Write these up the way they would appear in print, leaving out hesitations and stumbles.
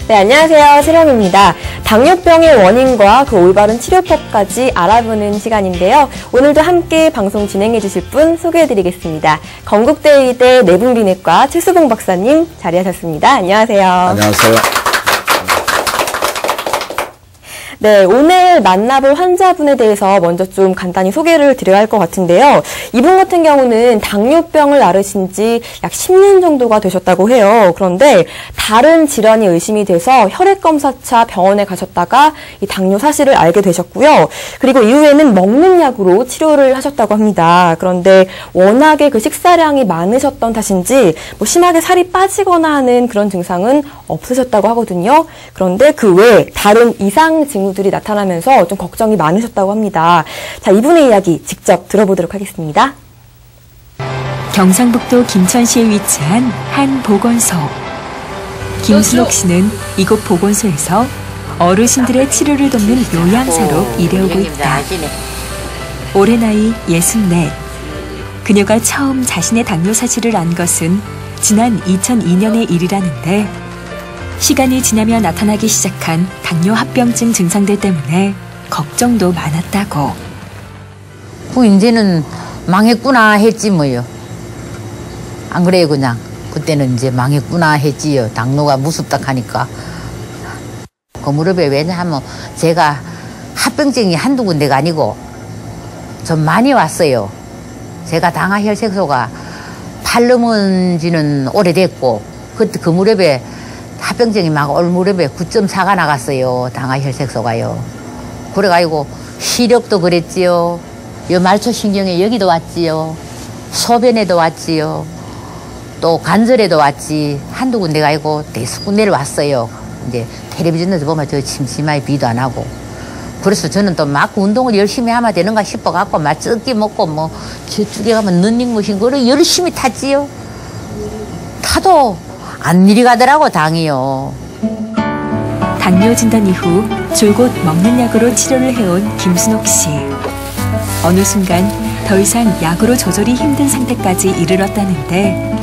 네, 안녕하세요. 세령입니다. 당뇨병의 원인과 그 올바른 치료법까지 알아보는 시간인데요. 오늘도 함께 방송 진행해 주실 분 소개해 드리겠습니다. 건국대 의대 내분비내과 최수봉 박사님 자리하셨습니다. 안녕하세요. 안녕하세요. 네, 오늘 만나볼 환자분에 대해서 먼저 좀 간단히 소개를 드려야 할 것 같은데요. 이분 같은 경우는 당뇨병을 앓으신 지 약 10년 정도가 되셨다고 해요. 그런데 다른 질환이 의심이 돼서 혈액검사차 병원에 가셨다가 이 당뇨 사실을 알게 되셨고요. 그리고 이후에는 먹는 약으로 치료를 하셨다고 합니다. 그런데 워낙에 그 식사량이 많으셨던 탓인지 뭐 심하게 살이 빠지거나 하는 그런 증상은 없으셨다고 하거든요. 그런데 그 외에 다른 이상 징후들이 나타나면서 좀 걱정이 많으셨다고 합니다. 자, 이분의 이야기 직접 들어보도록 하겠습니다. 경상북도 김천시에 위치한 한 보건소. 김순옥 씨는 이곳 보건소에서 어르신들의 치료를 돕는 요양사로 일해오고 있다. 올해 나이 64. 그녀가 처음 자신의 당뇨 사실을 안 것은 지난 2002년의 일이라는데 시간이 지나며 나타나기 시작한 당뇨 합병증 증상들 때문에 걱정도 많았다고. 이제는 망했구나 했지 뭐요. 안 그래요 그냥. 그때는 이제 망했구나 했지요. 당뇨가 무섭다 하니까. 그 무릎에 왜냐하면 제가 합병증이 한두 군데가 아니고 좀 많이 왔어요. 제가 당화혈색소가 팔 넘은 지는 오래됐고 그때 그 무릎에 합병증이 막 올 무릎에 9.4가 나갔어요. 당화혈색소가요. 그래가지고 시력도 그랬지요. 요 말초신경에 여기도 왔지요. 소변에도 왔지요. 또 관절에도 왔지. 한두 군데가 아니고 대수 군데를 왔어요. 이제 텔레비전에서 보면 저 침침하게 비도 안 하고. 그래서 저는 또 막 운동을 열심히 하면 되는가 싶어갖고 막 쪄기 먹고 뭐 저쪽에 가면 런닝머신 그걸 열심히 탔지요. 타도 안 내려가더라고 당이요. 당뇨 진단 이후 줄곧 먹는 약으로 치료를 해온 김순옥 씨. 어느 순간 더 이상 약으로 조절이 힘든 상태까지 이르렀다는데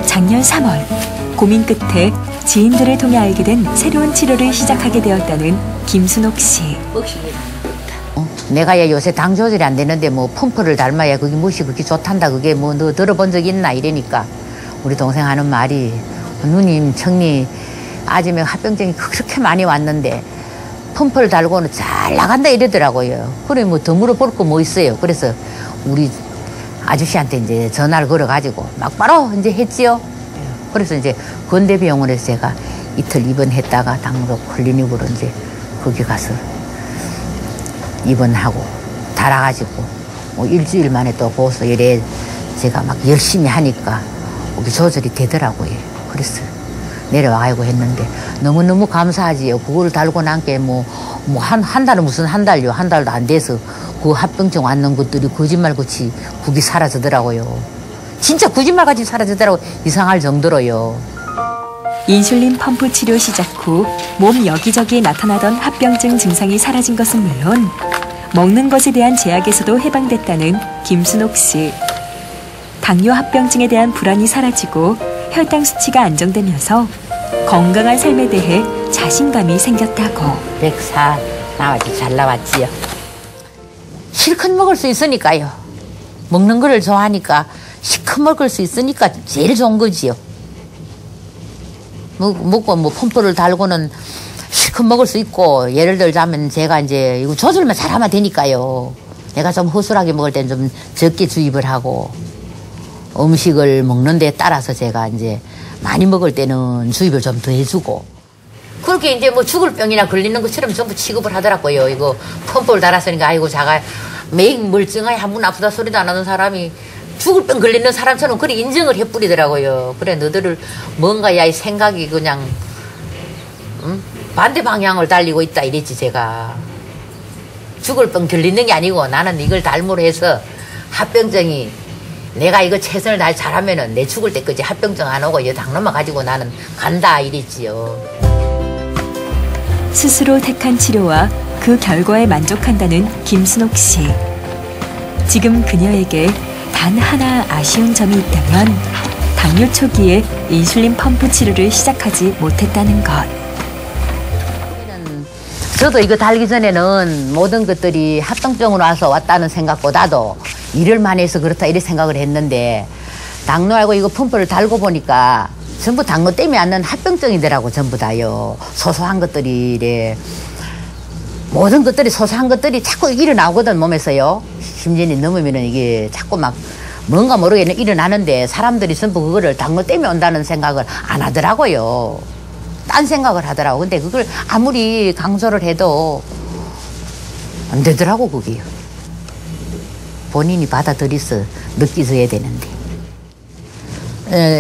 작년 3월 고민 끝에 지인들을 통해 알게 된 새로운 치료를 시작하게 되었다는 김순옥 씨. 내가 야 요새 당 조절이 안 되는데 뭐 펌프를 닮아야 그게 무엇이 그렇게 좋단다 그게 뭐 너 들어본 적 있나 이러니까 우리 동생 하는 말이 누님 청리 아침에 합병증이 그렇게 많이 왔는데 펌프를 달고는 잘 나간다 이러더라고요. 그래 뭐 더 물어볼 거 뭐 있어요. 그래서 우리 아저씨한테 이제 전화를 걸어가지고 막바로 이제 했지요. 그래서 이제 건대병원에서 제가 이틀 입원했다가 당뇨 클리닉으로 이제 거기 가서 입원하고 달아가지고 뭐 일주일 만에 또 보고서 이래 제가 막 열심히 하니까 거기 조절이 되더라고요. 그래서 내려와가지고 했는데 너무너무 감사하지요. 그걸 달고 난 게 한 달은 무슨 한 달요. 한 달도 안 돼서 그 합병증 왔는 것들이 거짓말같이 국이 사라지더라고요. 진짜 거짓말같이 사라지더라고요. 이상할 정도로요. 인슐린 펌프 치료 시작 후 몸 여기저기에 나타나던 합병증 증상이 사라진 것은 물론 먹는 것에 대한 제약에서도 해방됐다는 김순옥 씨. 당뇨 합병증에 대한 불안이 사라지고 혈당 수치가 안정되면서 건강한 삶에 대해 자신감이 생겼다고. 104 나왔지. 잘 나왔지요. 실컷 먹을 수 있으니까요. 먹는 거를 좋아하니까 실컷 먹을 수 있으니까 제일 좋은 거지요. 먹고 뭐 펌프를 달고는 실컷 먹을 수 있고 예를 들자면 제가 이제 이거 조절만 잘하면 되니까요. 내가 좀 허술하게 먹을 때는 좀 적게 주입을 하고 음식을 먹는 데 따라서 제가 이제 많이 먹을 때는 주입을 좀 더 해주고 그렇게 이제 뭐 죽을 병이나 걸리는 것처럼 전부 취급을 하더라고요. 이거 펌프를 달았으니까 아이고 자가 매일 멀쩡하게 한 번 아프다 소리도 안 하는 사람이 죽을 병 걸리는 사람처럼 그래 인정을 해뿌리더라고요. 그래 너희들 뭔가 야 이 생각이 그냥 반대 방향을 달리고 있다 이랬지 제가. 죽을 병 걸리는 게 아니고 나는 이걸 달므로 해서 합병증이 내가 이거 최선을 다해 잘하면은 내 죽을 때까지 합병증 안 오고 이 당뇨만 가지고 나는 간다 이랬지요. 스스로 택한 치료와 그 결과에 만족한다는 김순옥 씨. 지금 그녀에게 단 하나 아쉬운 점이 있다면 당뇨 초기에 인슐린 펌프 치료를 시작하지 못했다는 것. 저도 이거 달기 전에는 모든 것들이 합병증으로 와서 왔다는 생각보다도 일을 많이 해서 그렇다 이렇게 생각을 했는데 당뇨하고 이거 펌프를 달고 보니까 전부 당뇨 때문에 왔는 합병증이더라고 전부 다요. 소소한 것들이 이래 모든 것들이 소소한 것들이 자꾸 일어나거든 몸에서요. 심전이 넘으면은 이게 자꾸 막 뭔가 모르게 일어나는데 사람들이 전부 그거를 당뇨 때문에 온다는 생각을 안 하더라고요. 딴 생각을 하더라고. 근데 그걸 아무리 강조를 해도 안 되더라고 그게요. 본인이 받아들여서 느끼셔야 되는데.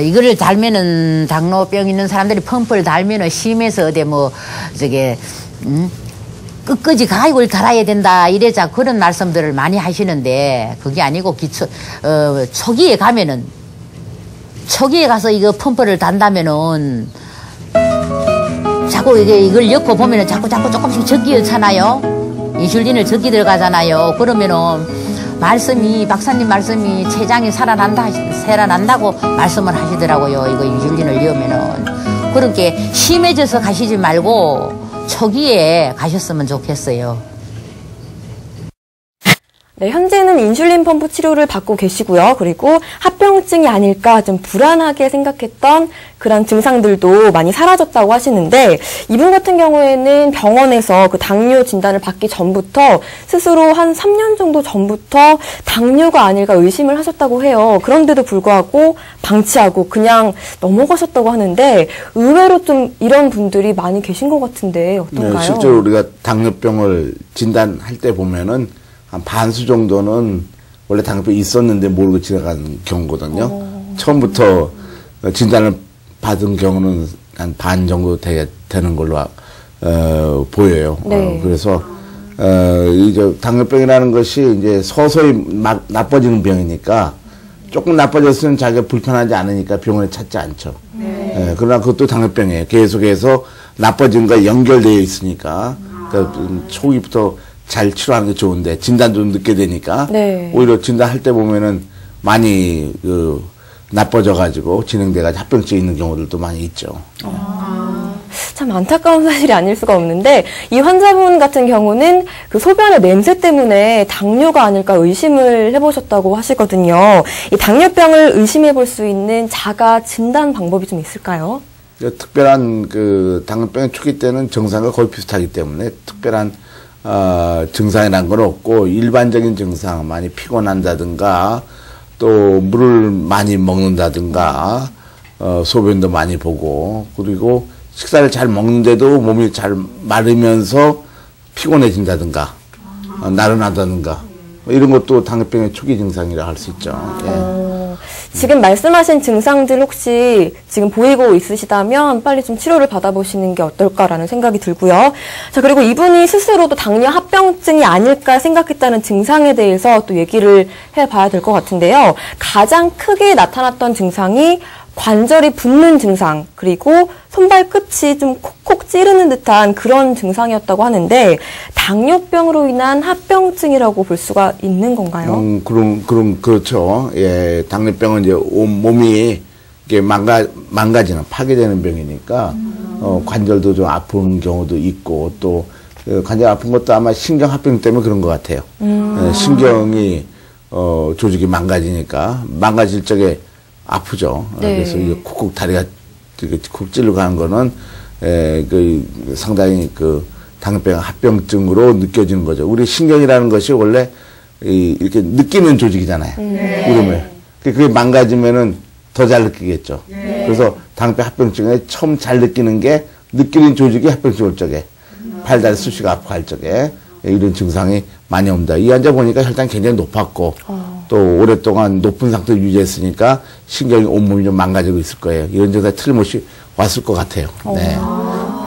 이거를 달면은 당뇨병 있는 사람들이 펌프를 달면은 심해서 어디 뭐 저게 끝까지 가입을 달아야 된다 이래자 그런 말씀들을 많이 하시는데 그게 아니고 초기에 가면은 초기에 가서 이거 펌프를 단다면은 자꾸 이걸 엮고 보면은 자꾸 조금씩 적기잖아요. 인슐린을 적기 들어가잖아요. 그러면은 박사님 말씀이 췌장이 살아난다고 말씀을 하시더라고요. 이거 인슐린을 넣으면은. 그렇게 심해져서 가시지 말고 초기에 가셨으면 좋겠어요. 네, 현재는 인슐린 펌프 치료를 받고 계시고요. 그리고 합병증이 아닐까 좀 불안하게 생각했던 그런 증상들도 많이 사라졌다고 하시는데 이분 같은 경우에는 병원에서 그 당뇨 진단을 받기 전부터 스스로 한 3년 정도 전부터 당뇨가 아닐까 의심을 하셨다고 해요. 그런데도 불구하고 방치하고 그냥 넘어가셨다고 하는데 의외로 좀 이런 분들이 많이 계신 것 같은데 어떤가요? 네, 실제로 우리가 당뇨병을 진단할 때 보면은 한 반수 정도는 원래 당뇨병이 있었는데 모르고 지나간 경우거든요. 처음부터 진단을 받은 경우는 한 반 정도 되는 걸로 보여요. 네. 그래서 이제 당뇨병이라는 것이 이제 서서히 막 나빠지는 병이니까 조금 나빠졌으면 자기가 불편하지 않으니까 병원에 찾지 않죠. 네. 그러나 그것도 당뇨병이에요. 계속해서 나빠진 거에 연결되어 있으니까 그러니까 초기부터 잘 치료하는 게 좋은데 진단도 늦게 되니까 네. 오히려 진단할 때 보면은 많이 나빠져가지고 진행돼가지고 합병증이 있는 경우들도 많이 있죠. 참 안타까운 사실이 아닐 수가 없는데 이 환자분 같은 경우는 그 소변의 냄새 때문에 당뇨가 아닐까 의심을 해보셨다고 하시거든요. 이 당뇨병을 의심해 볼 수 있는 자가 진단 방법이 좀 있을까요? 특별한 그 당뇨병의 초기 때는 정상과 거의 비슷하기 때문에 특별한 증상이란 건 없고 일반적인 증상 많이 피곤한다든가 또 물을 많이 먹는다든가 소변도 많이 보고 그리고 식사를 잘 먹는데도 몸이 잘 마르면서 피곤해진다든가 나른하다든가 이런 것도 당뇨병의 초기 증상이라 할 수 있죠. 예. 지금 말씀하신 증상들 혹시 지금 보이고 있으시다면 빨리 좀 치료를 받아보시는 게 어떨까라는 생각이 들고요. 자, 그리고 이분이 스스로도 당뇨 합병증이 아닐까 생각했다는 증상에 대해서 또 얘기를 해봐야 될 것 같은데요. 가장 크게 나타났던 증상이 관절이 붓는 증상, 그리고 손발 끝이 좀 콕콕 찌르는 듯한 그런 증상이었다고 하는데 당뇨병으로 인한 합병증이라고 볼 수가 있는 건가요? 그렇죠. 예, 당뇨병은 이제 온 몸이 이게 망가지는 파괴되는 병이니까 관절도 좀 아픈 경우도 있고 또 관절 아픈 것도 아마 신경 합병 때문에 그런 것 같아요. 신경이 조직이 망가지니까 망가질 적에 아프죠. 네. 그래서 이게 콕콕 다리가 콕 찔러 가는 거는 상당히 그 당뇨병 합병증으로 느껴지는 거죠. 우리 신경이라는 것이 원래 이렇게 느끼는 조직이잖아요. 울음을. 그게 망가지면은 더 잘 느끼겠죠. 네. 그래서 당뇨병 합병증에 처음 잘 느끼는 게 느끼는 조직이 합병증 올 적에 팔다리 수시가 아프고 할 적에 이런 증상이 많이 옵니다. 이 환자 보니까 혈당이 굉장히 높았고 또 오랫동안 높은 상태를 유지했으니까 신경이 온몸이 좀 망가지고 있을 거예요. 이런 증상이 틀림없이 왔을 것 같아요. 네.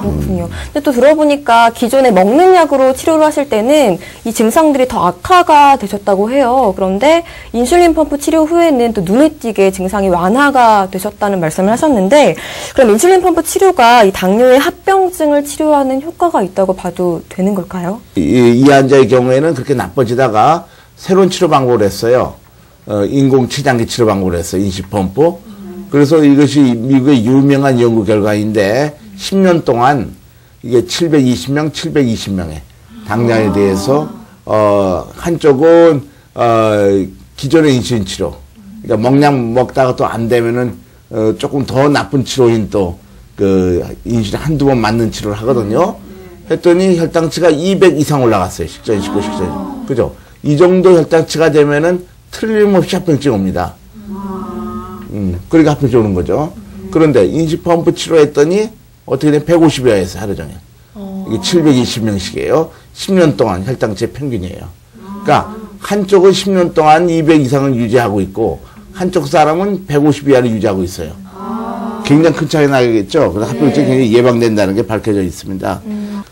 그렇군요. 근데 또 들어보니까 기존에 먹는 약으로 치료를 하실 때는 이 증상들이 더 악화가 되셨다고 해요. 그런데 인슐린 펌프 치료 후에는 또 눈에 띄게 증상이 완화가 되셨다는 말씀을 하셨는데 그럼 인슐린 펌프 치료가 이 당뇨의 합병증을 치료하는 효과가 있다고 봐도 되는 걸까요? 이 환자의 경우에는 그렇게 나빠지다가 새로운 치료 방법을 했어요. 인공 췌장기 치료 방법을 했어요. 인슐린 펌프. 그래서 이것이 미국의 유명한 연구 결과인데 10년 동안 이게 720명, 720명의 당뇨에 대해서 한쪽은 기존의 인슐린 치료, 그러니까 먹량 먹다가 또 안 되면은 조금 더 나쁜 치료인 또 그 인슐린 한두 번 맞는 치료를 하거든요. 했더니 혈당치가 200 이상 올라갔어요. 식전, 식후, 식전. 그죠? 이 정도 혈당치가 되면은 틀림없이 합병증이 옵니다. 그러니까 합병증이 오는 거죠. 그런데 인슐린 펌프 치료했더니 어떻게 된 150여에서 하루 종일. 이게 720명씩이에요. 10년 동안 혈당치의 평균이에요. 그러니까 한쪽은 10년 동안 200 이상을 유지하고 있고 한쪽 사람은 150 이하를 유지하고 있어요. 굉장히 큰 차이 나겠죠. 그래서 합병증이 굉장히 예방된다는 게 밝혀져 있습니다.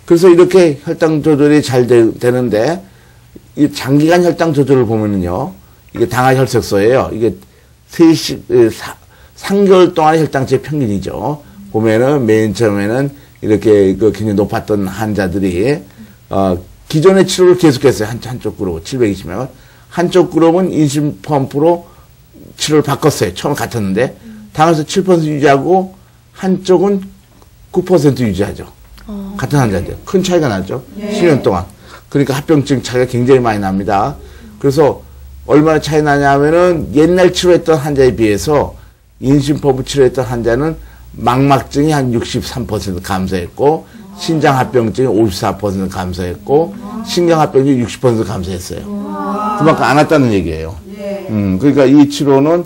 그래서 이렇게 혈당 조절이 잘 되는데 이 장기간 혈당 조절을 보면은요, 이게 당화혈색소예요. 이게 3개월 동안의 혈당치의 평균이죠. 보면은 맨 처음에는 이렇게 굉장히 높았던 환자들이 기존의 치료를 계속했어요. 한쪽 그룹은 720명. 한쪽 그룹은 인슐린 펌프로 치료를 바꿨어요. 처음 같았는데 당에서 7% 유지하고 한쪽은 9% 유지하죠. 같은 환자인데 큰 차이가 나죠. 10년 동안. 그러니까 합병증 차이가 굉장히 많이 납니다. 그래서 얼마나 차이 나냐면은 옛날 치료했던 환자에 비해서 인슐린 펌프 치료했던 환자는 망막증이 한 63% 감소했고 신장합병증이 54% 감소했고 신경합병증이 60% 감소했어요. 그만큼 안 왔다는 얘기예요. 그러니까 이 치료는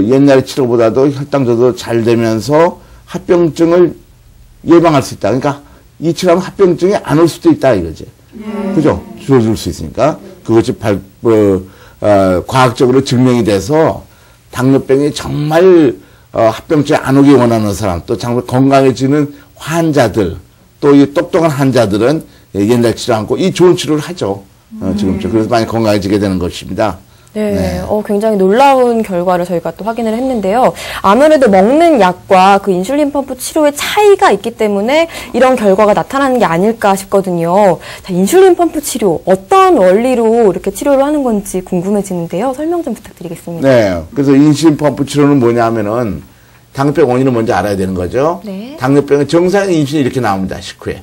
옛날 치료보다도 혈당 조절 잘 되면서 합병증을 예방할 수 있다. 그러니까 이 치료하면 합병증이 안 올 수도 있다 이거지. 그죠? 줄여줄 수 있으니까 그것이 과학적으로 증명이 돼서 당뇨병이 정말 합병증이 안 오길 원하는 사람, 또 정말 건강해지는 환자들, 또 이 똑똑한 환자들은 옛날 치료 않고 이 좋은 치료를 하죠. 지금쯤. 그래서 많이 건강해지게 되는 것입니다. 네, 굉장히 놀라운 결과를 저희가 또 확인을 했는데요. 아무래도 먹는 약과 그 인슐린 펌프 치료의 차이가 있기 때문에 이런 결과가 나타나는 게 아닐까 싶거든요. 자, 인슐린 펌프 치료, 어떤 원리로 이렇게 치료를 하는 건지 궁금해지는데요. 설명 좀 부탁드리겠습니다. 네, 그래서 인슐린 펌프 치료는 뭐냐면은 당뇨병 원인을 먼저 알아야 되는 거죠. 네. 당뇨병의 정상의 인슐린이 이렇게 나옵니다. 식후에.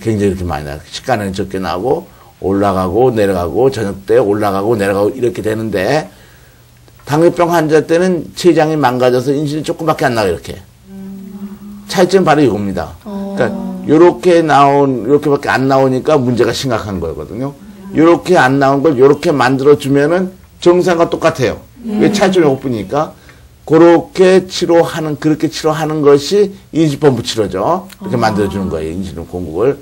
굉장히 이렇게 많이 나와요. 시간은 적게 나오고 올라가고 내려가고 저녁 때 올라가고 내려가고 이렇게 되는데 당뇨병 환자 때는 췌장이 망가져서 인슐린이 조금밖에 안 나와요. 이렇게. 차이점은 바로 이겁니다. 그러니까 요렇게밖에 안 나오니까 문제가 심각한 거거든요. 요렇게 안 나온 걸 요렇게 만들어주면은 정상과 똑같아요. 왜 차이점이 이것뿐이니까. 그렇게 치료하는 것이 인슐린 펌프 치료죠. 이렇게 만들어주는 거예요. 인슐린 공급을.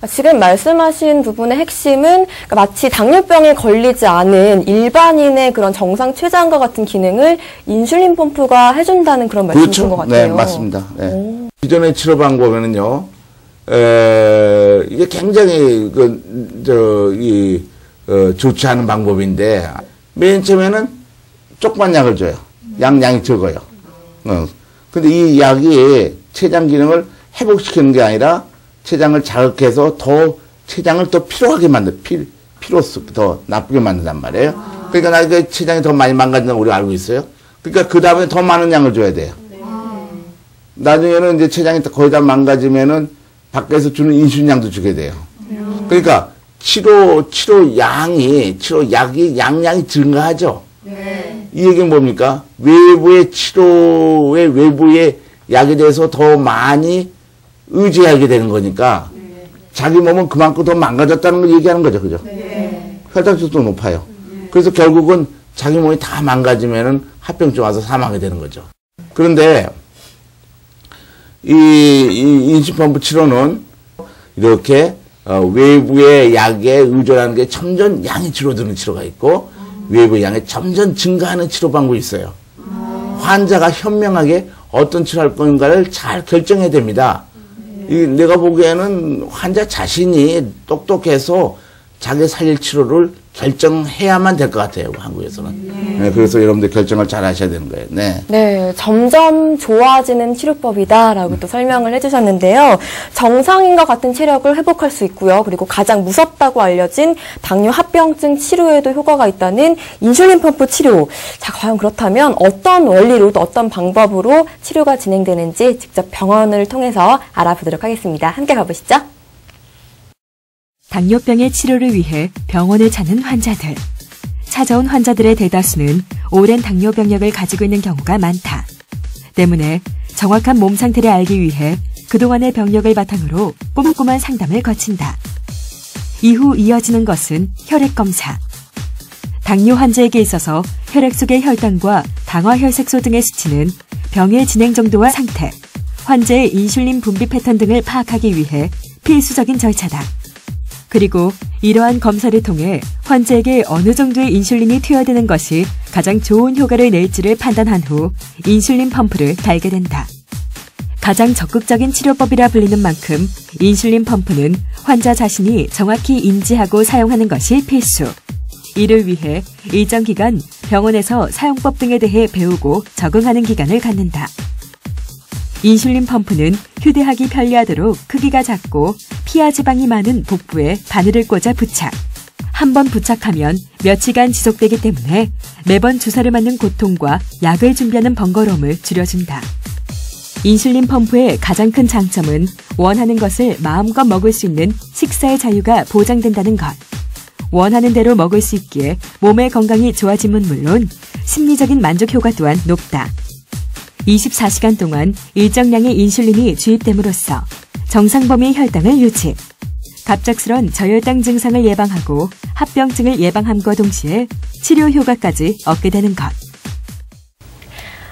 지금 말씀하신 부분의 핵심은 마치 당뇨병에 걸리지 않은 일반인의 그런 정상 췌장과 같은 기능을 인슐린 펌프가 해준다는 그런 말씀이신 것 같아요. 네, 맞습니다. 네. 기존의 치료 방법에는요, 이게 굉장히 좋지 않은 방법인데 맨 처음에는 조그만 약을 줘요. 양이 적어요. 근데 이 약이 췌장 기능을 회복시키는 게 아니라 췌장을 자극해서 췌장을 더 피로하게 더 나쁘게 만든단 말이에요. 그러니까 나중에 췌장이 더 많이 망가진다고 우리가 알고 있어요. 그러니까 그 다음에 더 많은 양을 줘야 돼요. 나중에는 이제 췌장이 거의 다 망가지면은 밖에서 주는 인슐린 양도 주게 돼요. 그러니까 약이 양량이 증가하죠. 이 얘기는 뭡니까? 외부의 약에 대해서 더 많이 의지하게 되는 거니까 자기 몸은 그만큼 더 망가졌다는 걸 얘기하는 거죠. 그죠? 혈당치도 높아요. 그래서 결국은 자기 몸이 다 망가지면은 합병증 와서 사망하게 되는 거죠. 그런데 이 인슐린 펌프 치료는 이렇게 외부의 약에 의존하는 게 점점 양이 줄어드는 치료가 있고 외부 양이 점점 증가하는 치료 방법이 있어요. 환자가 현명하게 어떤 치료할 건가를 잘 결정해야 됩니다. 내가 보기에는 환자 자신이 똑똑해서 자기 살릴 치료를 결정해야만 될 것 같아요, 한국에서는. 네, 그래서 여러분들 결정을 잘 하셔야 되는 거예요. 네. 네, 점점 좋아지는 치료법이다라고 또 설명을 해주셨는데요. 정상인과 같은 체력을 회복할 수 있고요. 그리고 가장 무섭다고 알려진 당뇨 합병증 치료에도 효과가 있다는 인슐린 펌프 치료. 자, 과연 그렇다면 어떤 원리로 또 어떤 방법으로 치료가 진행되는지 직접 병원을 통해서 알아보도록 하겠습니다. 함께 가보시죠. 당뇨병의 치료를 위해 병원을 찾는 환자들. 찾아온 환자들의 대다수는 오랜 당뇨 병력을 가지고 있는 경우가 많다. 때문에 정확한 몸 상태를 알기 위해 그동안의 병력을 바탕으로 꼼꼼한 상담을 거친다. 이후 이어지는 것은 혈액 검사. 당뇨 환자에게 있어서 혈액 속의 혈당과 당화혈색소 등의 수치는 병의 진행 정도와 상태, 환자의 인슐린 분비 패턴 등을 파악하기 위해 필수적인 절차다. 그리고 이러한 검사를 통해 환자에게 어느 정도의 인슐린이 투여되는 것이 가장 좋은 효과를 낼지를 판단한 후 인슐린 펌프를 달게 된다. 가장 적극적인 치료법이라 불리는 만큼 인슐린 펌프는 환자 자신이 정확히 인지하고 사용하는 것이 필수. 이를 위해 일정 기간 병원에서 사용법 등에 대해 배우고 적응하는 기간을 갖는다. 인슐린 펌프는 휴대하기 편리하도록 크기가 작고 피하 지방이 많은 복부에 바늘을 꽂아 부착. 한 번 부착하면 며칠간 지속되기 때문에 매번 주사를 맞는 고통과 약을 준비하는 번거로움을 줄여준다. 인슐린 펌프의 가장 큰 장점은 원하는 것을 마음껏 먹을 수 있는 식사의 자유가 보장된다는 것. 원하는 대로 먹을 수 있기에 몸의 건강이 좋아짐은 물론 심리적인 만족 효과 또한 높다. 24시간 동안 일정량의 인슐린이 주입됨으로써 정상 범위의 혈당을 유지, 갑작스런 저혈당 증상을 예방하고 합병증을 예방함과 동시에 치료 효과까지 얻게 되는 것.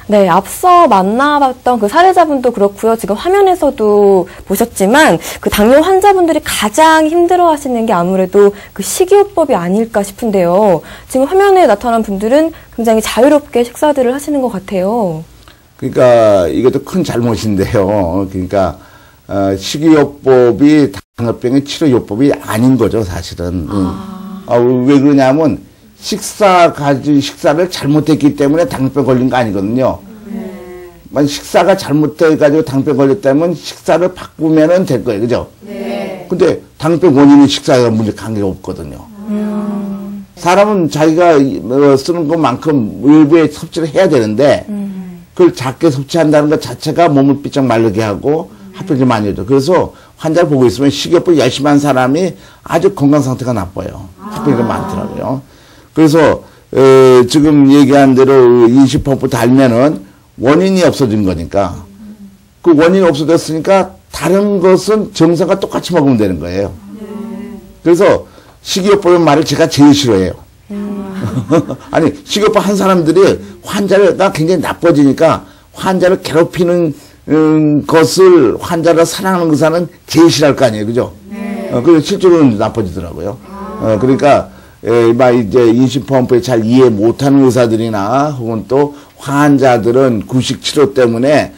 네, 앞서 만나봤던 그 사례자분도 그렇고요. 지금 화면에서도 보셨지만 그 당뇨 환자분들이 가장 힘들어하시는 게 아무래도 그 식이요법이 아닐까 싶은데요. 지금 화면에 나타난 분들은 굉장히 자유롭게 식사들을 하시는 것 같아요. 그러니까 이것도 큰 잘못인데요. 그러니까 식이요법이 당뇨병의 치료요법이 아닌 거죠, 사실은. 왜 그러냐면 식사를 잘못했기 때문에 당뇨병 걸린 거 아니거든요. 만약 식사가 잘못해가지고 당뇨병 걸렸다면 식사를 바꾸면 될 거예요, 그죠? 네. 근데 당뇨병 원인은 식사가 문제 관계가 없거든요. 사람은 자기가 쓰는 것만큼 일부의 섭취를 해야 되는데 그걸 작게 섭취한다는 것 자체가 몸을 삐쩍 마르게 하고 합병증 많이 오죠. 그래서 환자를 보고 있으면 식이요법 열심히 한 사람이 아주 건강 상태가 나빠요. 합병증이 많더라고요. 그래서 지금 얘기한 대로 인슐린 펌프 달면은 원인이 없어진 거니까 그 원인이 없어졌으니까 다른 것은 정상과 똑같이 먹으면 되는 거예요. 그래서 식이요법의 말을 제가 제일 싫어해요. 아니 식이요법 한 사람들이 환자가 굉장히 나빠지니까 환자를 괴롭히는 것을 환자를 사랑하는 의사는 제일 싫어할 거 아니에요, 그죠? 그래서 실제로는 나빠지더라고요. 그러니까 이제 인슐린 펌프에 잘 이해 못하는 의사들이나 혹은 또 환자들은 구식 치료 때문에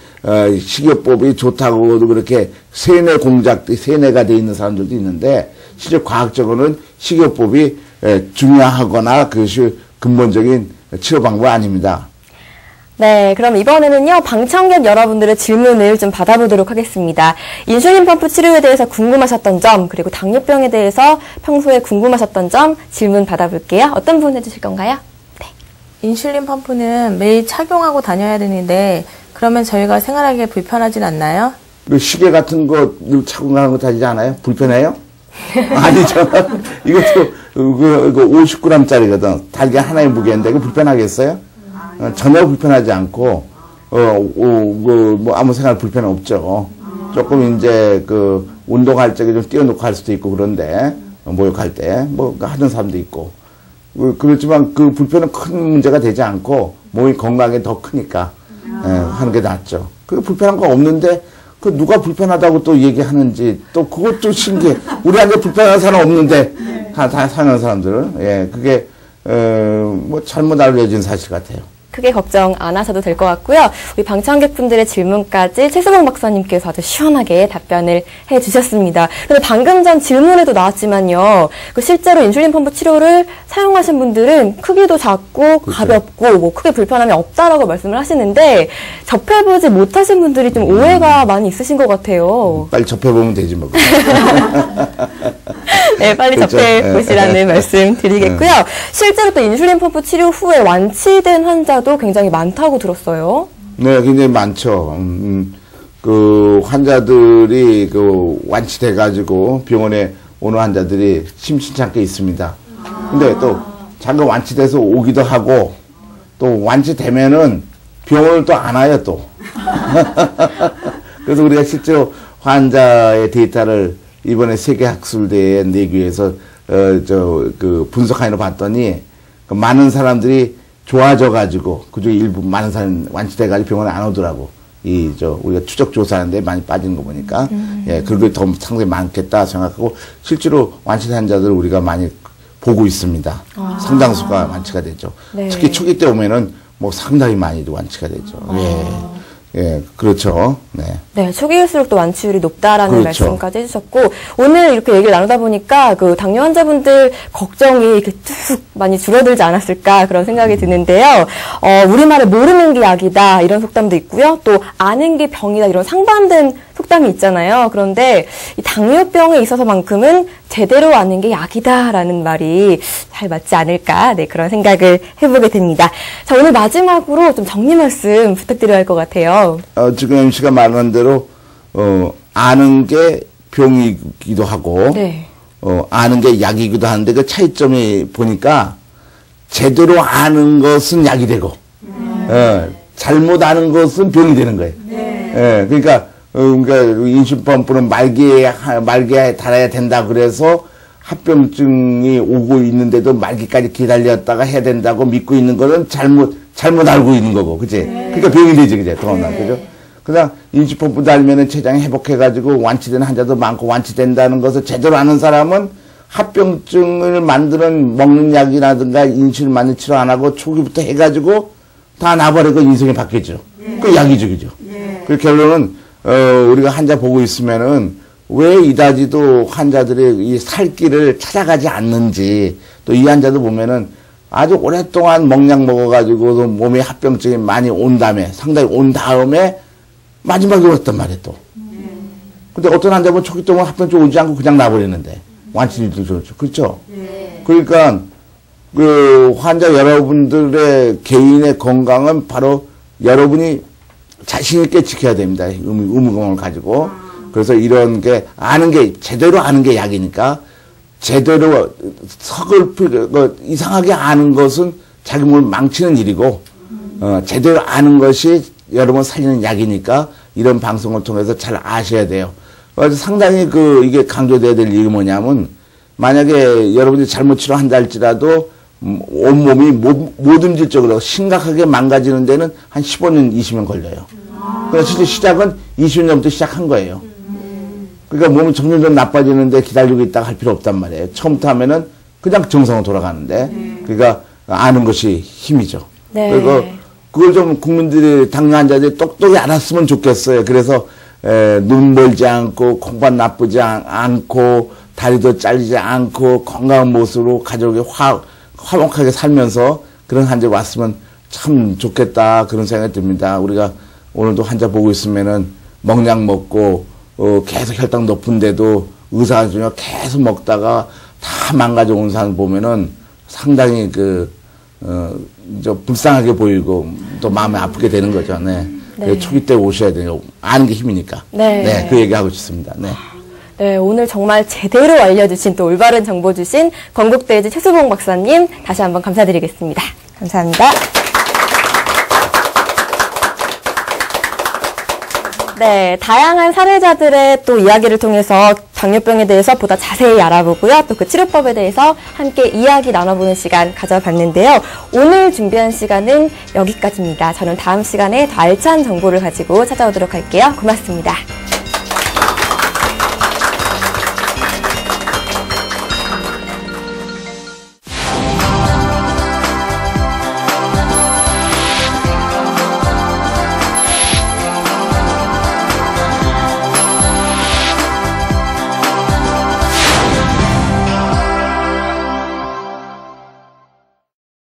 식이요법이 좋다고도 그렇게 세뇌가 돼 있는 사람들도 있는데 실제 과학적으로는 식이요법이 중요하거나 그것이 근본적인 치료 방법 아닙니다. 네, 그럼 이번에는요, 방청객 여러분들의 질문을 좀 받아보도록 하겠습니다. 인슐린 펌프 치료에 대해서 궁금하셨던 점, 그리고 당뇨병에 대해서 평소에 궁금하셨던 점 질문 받아볼게요. 어떤 분 해주실 건가요? 네. 인슐린 펌프는 매일 착용하고 다녀야 되는데 그러면 저희가 생활하기에 불편하진 않나요? 그 시계 같은 거 착용하는 거 다니지 않아요? 불편해요? 아니죠. 이것도 이거 50g짜리거든. 달걀 하나의 무게인데 이거 불편하겠어요? 전혀 불편하지 않고 뭐 아무 생각 불편 없죠. 조금 이제 그 운동할 적에 좀 띄워놓고 할 수도 있고 그런데 목욕할 때 뭐 하는 사람도 있고 그렇지만 그 불편은 큰 문제가 되지 않고 몸이 건강에 더 크니까 하는 게 낫죠. 그 불편한 거 없는데 그 누가 불편하다고 또 얘기하는지 또 그것도 신기해. 우리한테 불편한 사람 없는데 다 사는 사람들은 그게 뭐 잘못 알려진 사실 같아요. 크게 걱정 안 하셔도 될 것 같고요. 우리 방청객분들의 질문까지 최수봉 박사님께서 아주 시원하게 답변을 해주셨습니다. 근데 방금 전 질문에도 나왔지만요. 그 실제로 인슐린 펌프 치료를 사용하신 분들은 크기도 작고 그렇죠. 가볍고 뭐 크게 불편함이 없다라고 말씀을 하시는데 접해보지 못하신 분들이 좀 오해가 많이 있으신 것 같아요. 빨리 접해보면 되지 뭐. 네, 빨리 그렇죠. 접해보시라는 말씀 드리겠고요. 실제로 또 인슐린 펌프 치료 후에 완치된 환자도 굉장히 많다고 들었어요. 네, 굉장히 많죠. 그 환자들이 그 완치돼가지고 병원에 오는 환자들이 심심치 않게 있습니다. 근데 또 잠깐 완치돼서 오기도 하고 또 완치되면은 병원을 또 안 와요 또. 그래서 우리가 실제로 환자의 데이터를 이번에 세계학술대회에 내기 위해서 그 분석하는 거 봤더니 그 많은 사람들이 좋아져 가지고 그중에 일부 많은 사람 완치돼 가지고 병원에 안 오더라고. 우리가 추적 조사하는데 많이 빠지는 거 보니까 예, 그게 더 상당히 많겠다 생각하고 실제로 완치된 환자들을 우리가 많이 보고 있습니다. 상당수가 완치가 되죠. 네. 특히 초기 때 오면은 뭐 상당히 많이 완치가 되죠. 예. 예, 그렇죠. 네. 네, 초기일수록 또 완치율이 높다라는 그렇죠. 말씀까지 해주셨고, 오늘 이렇게 얘기를 나누다 보니까 그 당뇨 환자분들 걱정이 이렇게 쭉 많이 줄어들지 않았을까 그런 생각이 드는데요. 우리말에 모르는 게 약이다 이런 속담도 있고요. 또 아는 게 병이다 이런 상반된 속담이 있잖아요. 그런데 이 당뇨병에 있어서만큼은 제대로 아는 게 약이다라는 말이 잘 맞지 않을까 네, 그런 생각을 해보게 됩니다. 자, 오늘 마지막으로 좀 정리 말씀 부탁드려야 할 것 같아요. 지금 MC가 말한 대로, 아는 게 병이기도 하고, 네. 아는 게 약이기도 하는데 그 차이점이 보니까 제대로 아는 것은 약이 되고, 잘못 아는 것은 병이 되는 거예요. 그러니까 인슐린 펌프는 말기에 달아야 된다 그래서 합병증이 오고 있는데도 말기까지 기다렸다가 해야 된다고 믿고 있는 거는 잘못 알고 있는 거고, 그치? 그러니까 병이 되지, 그치? 그죠? 그냥 인슐린 펌프 달면은 췌장이 회복해가지고 완치된 환자도 많고 완치된다는 것을 제대로 아는 사람은 합병증을 만드는 먹는 약이라든가 인슐린 맞는 치료 안 하고 초기부터 해가지고 다 나버리고 인생이 바뀌죠. 그 약이죠, 그죠? 그 결론은, 우리가 환자 보고 있으면은 왜 이다지도 환자들이 이 살 길을 찾아가지 않는지, 또 이 환자도 보면은 아주 오랫동안 먹약 먹어가지고 몸에 합병증이 많이 온 다음에, 상당히 온 다음에 마지막에 왔단 말이에요, 또. 근데 어떤 환자분 초기 동안 합병증 오지 않고 그냥 나버리는데, 완치도 좋죠. 그렇죠? 그러니까, 그 환자 여러분들의 개인의 건강은 바로 여러분이 자신있게 지켜야 됩니다. 의무감을 가지고. 그래서 이런 게, 제대로 아는 게 약이니까, 제대로 이상하게 아는 것은 자기 몸을 망치는 일이고, 제대로 아는 것이 여러분 살리는 약이니까, 이런 방송을 통해서 잘 아셔야 돼요. 그래서 상당히 이게 강조돼야 될 이유가 뭐냐면, 만약에 여러분이 잘못 치료한다 할지라도, 온몸이 모든 적으로 심각하게 망가지는 데는 한 15년, 20년 걸려요. 그래서 실제 시작은 20년 전부터 시작한 거예요. 그러니까 몸이 점점 나빠지는데 기다리고 있다가 할 필요 없단 말이에요. 처음부터 하면은 그냥 정상으로 돌아가는데. 그러니까 아는 것이 힘이죠. 네. 그리고 그걸 좀 국민들이 당뇨 환자들이 똑똑히 알았으면 좋겠어요. 그래서 눈 멀지 않고 콩팥 나쁘지 않고 다리도 잘리지 않고 건강한 모습으로 가족이 화목하게 살면서 그런 환자가 왔으면 참 좋겠다 그런 생각이 듭니다. 우리가 오늘도 환자 보고 있으면은 먹약 먹고 계속 혈당 높은데도 의사가 주면 계속 먹다가 다 망가져 온 사람 보면은 상당히 불쌍하게 보이고 또 마음이 아프게 되는 거죠. 네. 네. 초기 때 오셔야 돼요. 아는 게 힘이니까. 네. 네. 그 얘기하고 싶습니다. 네. 네, 오늘 정말 제대로 알려주신 또 올바른 정보 주신 건국대지 최수봉 박사님 다시 한번 감사드리겠습니다. 감사합니다. 네, 다양한 사례자들의 또 이야기를 통해서 당뇨병에 대해서 보다 자세히 알아보고요. 또 그 치료법에 대해서 함께 이야기 나눠보는 시간 가져봤는데요. 오늘 준비한 시간은 여기까지입니다. 저는 다음 시간에 더 알찬 정보를 가지고 찾아오도록 할게요. 고맙습니다.